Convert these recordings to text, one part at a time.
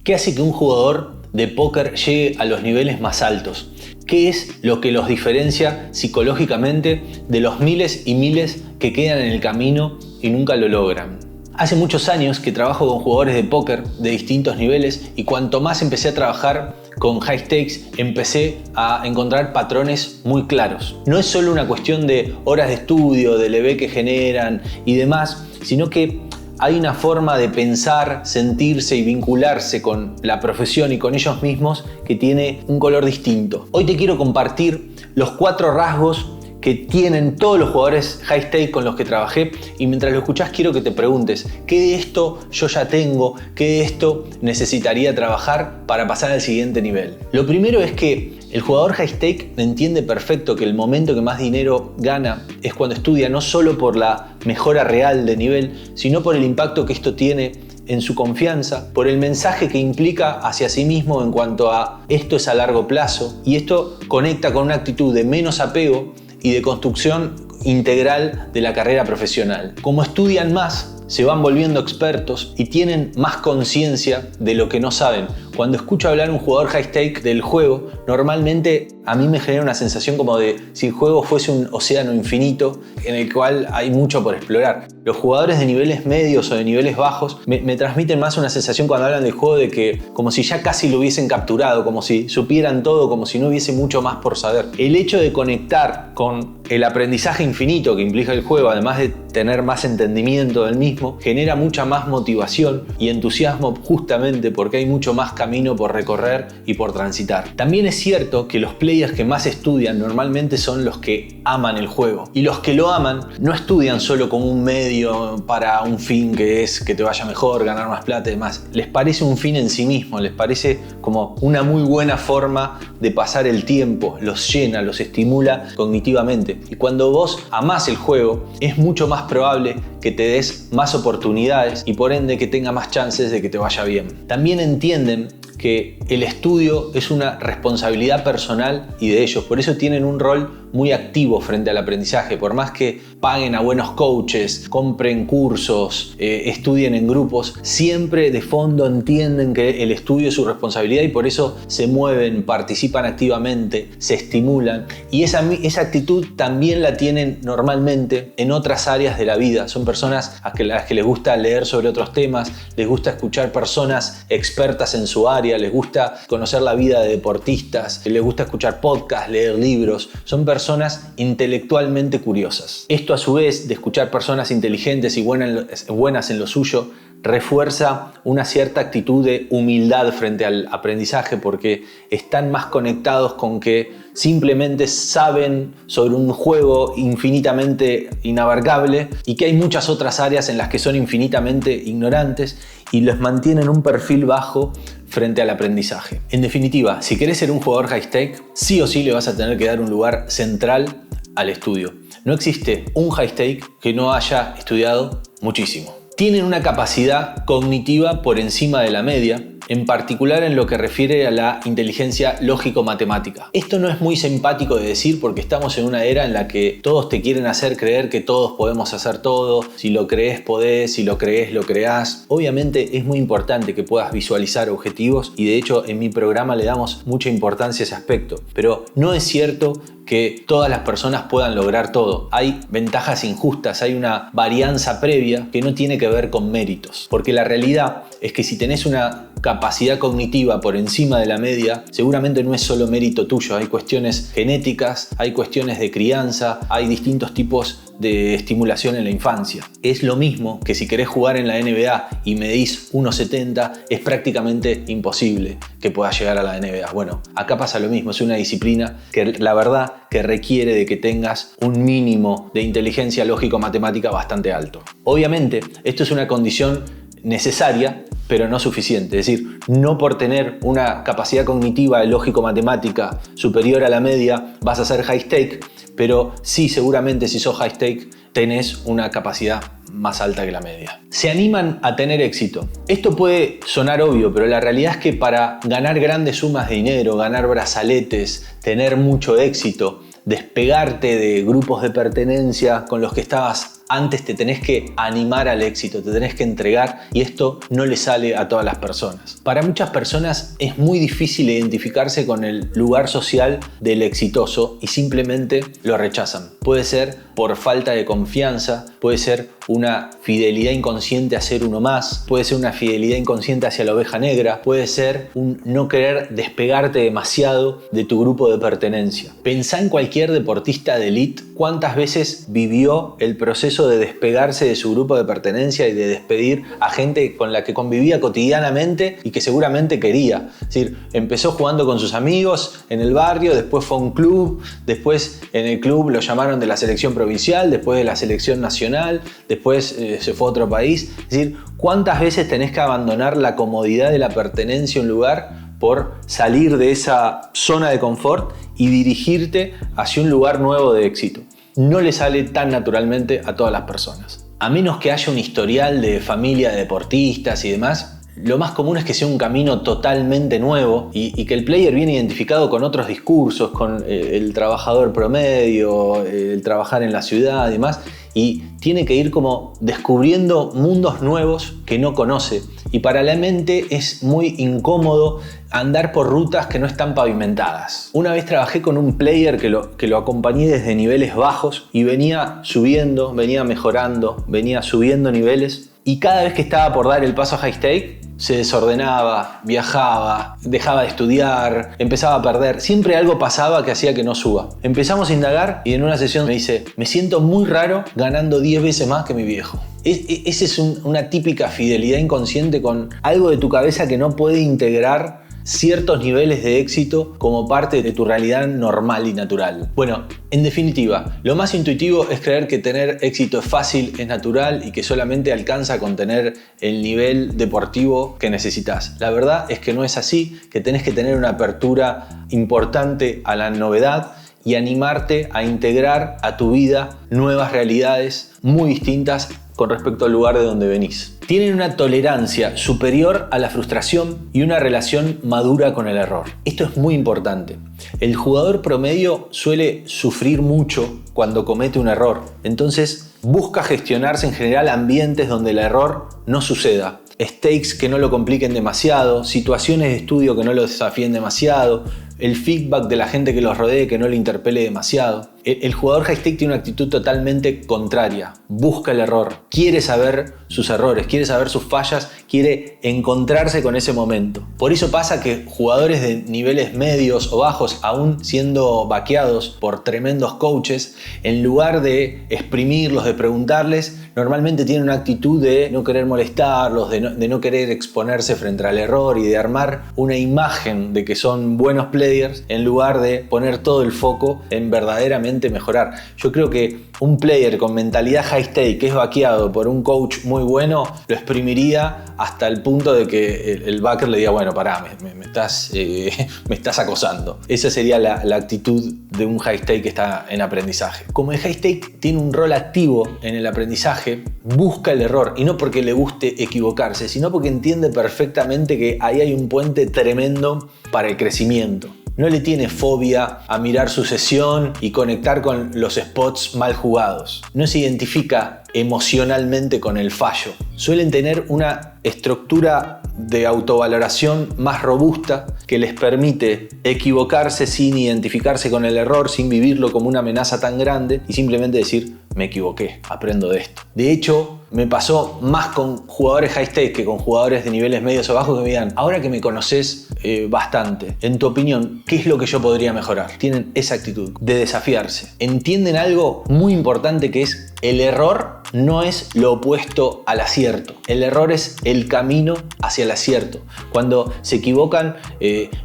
¿Qué hace que un jugador de póker llegue a los niveles más altos? ¿Qué es lo que los diferencia psicológicamente de los miles y miles que quedan en el camino y nunca lo logran? Hace muchos años que trabajo con jugadores de póker de distintos niveles y cuanto más empecé a trabajar con high stakes, empecé a encontrar patrones muy claros. No es solo una cuestión de horas de estudio, del EV que generan y demás, sino que hay una forma de pensar, sentirse y vincularse con la profesión y con ellos mismos que tiene un color distinto. Hoy te quiero compartir los 4 rasgos que tienen todos los jugadores high stake con los que trabajé, y mientras lo escuchás quiero que te preguntes ¿qué de esto yo ya tengo? ¿Qué de esto necesitaría trabajar para pasar al siguiente nivel? Lo primero es que el jugador high stake entiende perfecto que el momento que más dinero gana es cuando estudia, no solo por la mejora real de nivel, sino por el impacto que esto tiene en su confianza, por el mensaje que implica hacia sí mismo en cuanto a esto es a largo plazo, y esto conecta con una actitud de menos apego y de construcción integral de la carrera profesional. Como estudian más, se van volviendo expertos y tienen más conciencia de lo que no saben. Cuando escucho hablar un jugador high stake del juego, normalmente a mí me genera una sensación como de si el juego fuese un océano infinito en el cual hay mucho por explorar. Los jugadores de niveles medios o de niveles bajos me transmiten más una sensación cuando hablan del juego de que como si ya casi lo hubiesen capturado, como si supieran todo, como si no hubiese mucho más por saber. El hecho de conectar con el aprendizaje infinito que implica el juego, además de tener más entendimiento del mismo, genera mucha más motivación y entusiasmo justamente porque hay mucho más camino por recorrer y por transitar. También es cierto que los players que más estudian normalmente son los que aman el juego, y los que lo aman no estudian solo como un medio para un fin que es que te vaya mejor, ganar más plata y demás. Les parece un fin en sí mismo, les parece como una muy buena forma de pasar el tiempo, los llena, los estimula cognitivamente. Y cuando vos amás el juego, es mucho más probable que te des más oportunidades y por ende que tenga más chances de que te vaya bien. También entienden que el estudio es una responsabilidad personal y de ellos, por eso tienen un rol muy activo frente al aprendizaje. Por más que paguen a buenos coaches, compren cursos, estudien en grupos, siempre de fondo entienden que el estudio es su responsabilidad y por eso se mueven, participan activamente, se estimulan, y esa actitud también la tienen normalmente en otras áreas de la vida. Son personas a las que les gusta leer sobre otros temas, les gusta escuchar personas expertas en su área, les gusta conocer la vida de deportistas, les gusta escuchar podcasts, leer libros. Son personas intelectualmente curiosas. Esto a su vez de escuchar personas inteligentes y buenas en lo suyo refuerza una cierta actitud de humildad frente al aprendizaje, porque están más conectados con que simplemente saben sobre un juego infinitamente inabarcable y que hay muchas otras áreas en las que son infinitamente ignorantes y les mantienen un perfil bajo frente al aprendizaje. En definitiva, si querés ser un jugador high stake, sí o sí le vas a tener que dar un lugar central al estudio. No existe un high stake que no haya estudiado muchísimo. Tienen una capacidad cognitiva por encima de la media, en particular en lo que refiere a la inteligencia lógico-matemática. Esto no es muy simpático de decir porque estamos en una era en la que todos te quieren hacer creer que todos podemos hacer todo, si lo crees podés, si lo crees lo creás. Obviamente es muy importante que puedas visualizar objetivos y de hecho en mi programa le damos mucha importancia a ese aspecto, pero no es cierto que todas las personas puedan lograr todo. Hay ventajas injustas, hay una varianza previa que no tiene que ver con méritos, porque la realidad es que si tenés una capacidad cognitiva por encima de la media, seguramente no es solo mérito tuyo, hay cuestiones genéticas, hay cuestiones de crianza, hay distintos tipos de estimulación en la infancia. Es lo mismo que si querés jugar en la NBA y medís 1,70, es prácticamente imposible que puedas llegar a la NBA. Bueno, acá pasa lo mismo, es una disciplina que la verdad que requiere de que tengas un mínimo de inteligencia lógico-matemática bastante alto. Obviamente, esto es una condición necesaria, pero no suficiente. Es decir, no por tener una capacidad cognitiva lógico-matemática superior a la media vas a ser high stake, pero sí, seguramente si sos high stake tenés una capacidad más alta que la media. Se animan a tener éxito. Esto puede sonar obvio, pero la realidad es que para ganar grandes sumas de dinero, ganar brazaletes, tener mucho éxito, despegarte de grupos de pertenencia con los que estabas Antes te tenés que animar al éxito, te tenés que entregar, y esto no le sale a todas las personas. Para muchas personas es muy difícil identificarse con el lugar social del exitoso y simplemente lo rechazan. Puede ser por falta de confianza, puede ser una fidelidad inconsciente a ser uno más, puede ser una fidelidad inconsciente hacia la oveja negra, puede ser un no querer despegarte demasiado de tu grupo de pertenencia. Pensá en cualquier deportista de elite, cuántas veces vivió el proceso de despegarse de su grupo de pertenencia y de despedir a gente con la que convivía cotidianamente y que seguramente quería. Es decir, empezó jugando con sus amigos en el barrio, después fue a un club, después en el club lo llamaron de la selección provincial, después de la selección nacional, después se fue a otro país. Es decir, ¿cuántas veces tenés que abandonar la comodidad de la pertenencia a un lugar por salir de esa zona de confort y dirigirte hacia un lugar nuevo de éxito? No le sale tan naturalmente a todas las personas. A menos que haya un historial de familia de deportistas y demás, lo más común es que sea un camino totalmente nuevo y que el player viene identificado con otros discursos, con el trabajador promedio, el trabajar en la ciudad y demás, y tiene que ir como descubriendo mundos nuevos que no conoce. Y para la mente es muy incómodo andar por rutas que no están pavimentadas. Una vez trabajé con un player que lo acompañé desde niveles bajos y venía subiendo, venía mejorando, venía subiendo niveles, y cada vez que estaba por dar el paso a high stake se desordenaba, viajaba, dejaba de estudiar, empezaba a perder. Siempre algo pasaba que hacía que no suba. Empezamos a indagar y en una sesión me dice: me siento muy raro ganando 10 veces más que mi viejo. Esa es una típica fidelidad inconsciente con algo de tu cabeza que no puede integrar ciertos niveles de éxito como parte de tu realidad normal y natural. Bueno, en definitiva, lo más intuitivo es creer que tener éxito es fácil, es natural y que solamente alcanza con tener el nivel deportivo que necesitas. La verdad es que no es así, que tenés que tener una apertura importante a la novedad y animarte a integrar a tu vida nuevas realidades muy distintas con respecto al lugar de donde venís. Tienen una tolerancia superior a la frustración y una relación madura con el error. Esto es muy importante. El jugador promedio suele sufrir mucho cuando comete un error. Entonces busca gestionarse en general ambientes donde el error no suceda. Stakes que no lo compliquen demasiado, situaciones de estudio que no lo desafíen demasiado, el feedback de la gente que los rodee que no le interpele demasiado. El jugador high stake tiene una actitud totalmente contraria. Busca el error, quiere saber sus errores, quiere saber sus fallas, quiere encontrarse con ese momento. Por eso pasa que jugadores de niveles medios o bajos, aún siendo vaqueados por tremendos coaches, en lugar de exprimirlos, de preguntarles, normalmente tienen una actitud de no querer molestarlos, de no querer exponerse frente al error y de armar una imagen de que son buenos players en lugar de poner todo el foco en verdaderamente mejorar. Yo creo que un player con mentalidad high stake que es vaqueado por un coach muy bueno lo exprimiría hasta el punto de que el backer le diga: bueno, pará, me estás acosando. Esa sería la actitud de un high stake que está en aprendizaje. Como el high stake tiene un rol activo en el aprendizaje, busca el error, y no porque le guste equivocarse, sino porque entiende perfectamente que ahí hay un puente tremendo para el crecimiento. No le tiene fobia a mirar su sesión y conectar con los spots mal jugados. No se identifica emocionalmente con el fallo. Suelen tener una estructura de autovaloración más robusta que les permite equivocarse sin identificarse con el error, sin vivirlo como una amenaza tan grande y simplemente decir: me equivoqué, aprendo de esto. De hecho, me pasó más con jugadores high stake que con jugadores de niveles medios o bajos que me digan: ahora que me conoces bastante, en tu opinión, ¿qué es lo que yo podría mejorar? Tienen esa actitud de desafiarse. Entienden algo muy importante, que es: el error no es lo opuesto al acierto. El error es el camino hacia el acierto. Cuando se equivocan,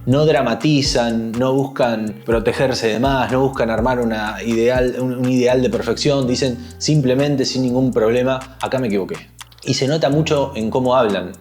no dramatizan, no buscan protegerse de más, no buscan armar un ideal de perfección. Dicen simplemente, sin ningún problema: acá me equivoqué. Y se nota mucho en cómo hablan.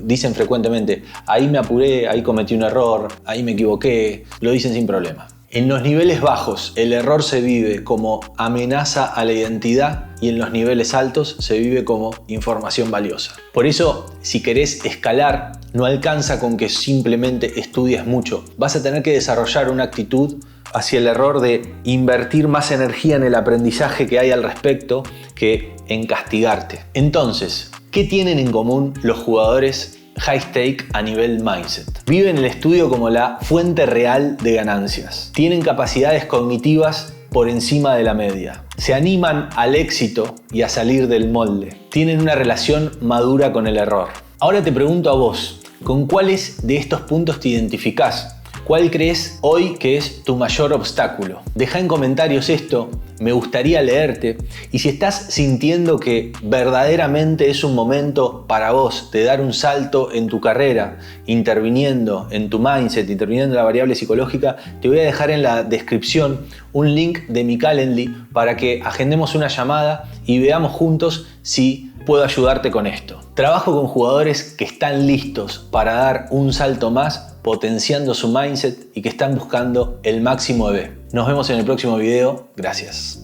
Dicen frecuentemente: ahí me apuré, ahí cometí un error, ahí me equivoqué. Lo dicen sin problema. En los niveles bajos, el error se vive como amenaza a la identidad, y en los niveles altos se vive como información valiosa. Por eso, si querés escalar, no alcanza con que simplemente estudies mucho. Vas a tener que desarrollar una actitud hacia el error de invertir más energía en el aprendizaje que hay al respecto que en castigarte. Entonces, ¿qué tienen en común los jugadores high stake a nivel mindset? Viven el estudio como la fuente real de ganancias. Tienen capacidades cognitivas por encima de la media. Se animan al éxito y a salir del molde. Tienen una relación madura con el error. Ahora te pregunto a vos, ¿con cuáles de estos puntos te identificás? ¿Cuál crees hoy que es tu mayor obstáculo? Deja en comentarios esto, me gustaría leerte. Y si estás sintiendo que verdaderamente es un momento para vos de dar un salto en tu carrera, interviniendo en tu mindset, interviniendo en la variable psicológica, te voy a dejar en la descripción un link de mi Calendly para que agendemos una llamada y veamos juntos si puedo ayudarte con esto. Trabajo con jugadores que están listos para dar un salto más, potenciando su mindset y que están buscando el máximo EV. Nos vemos en el próximo video. Gracias.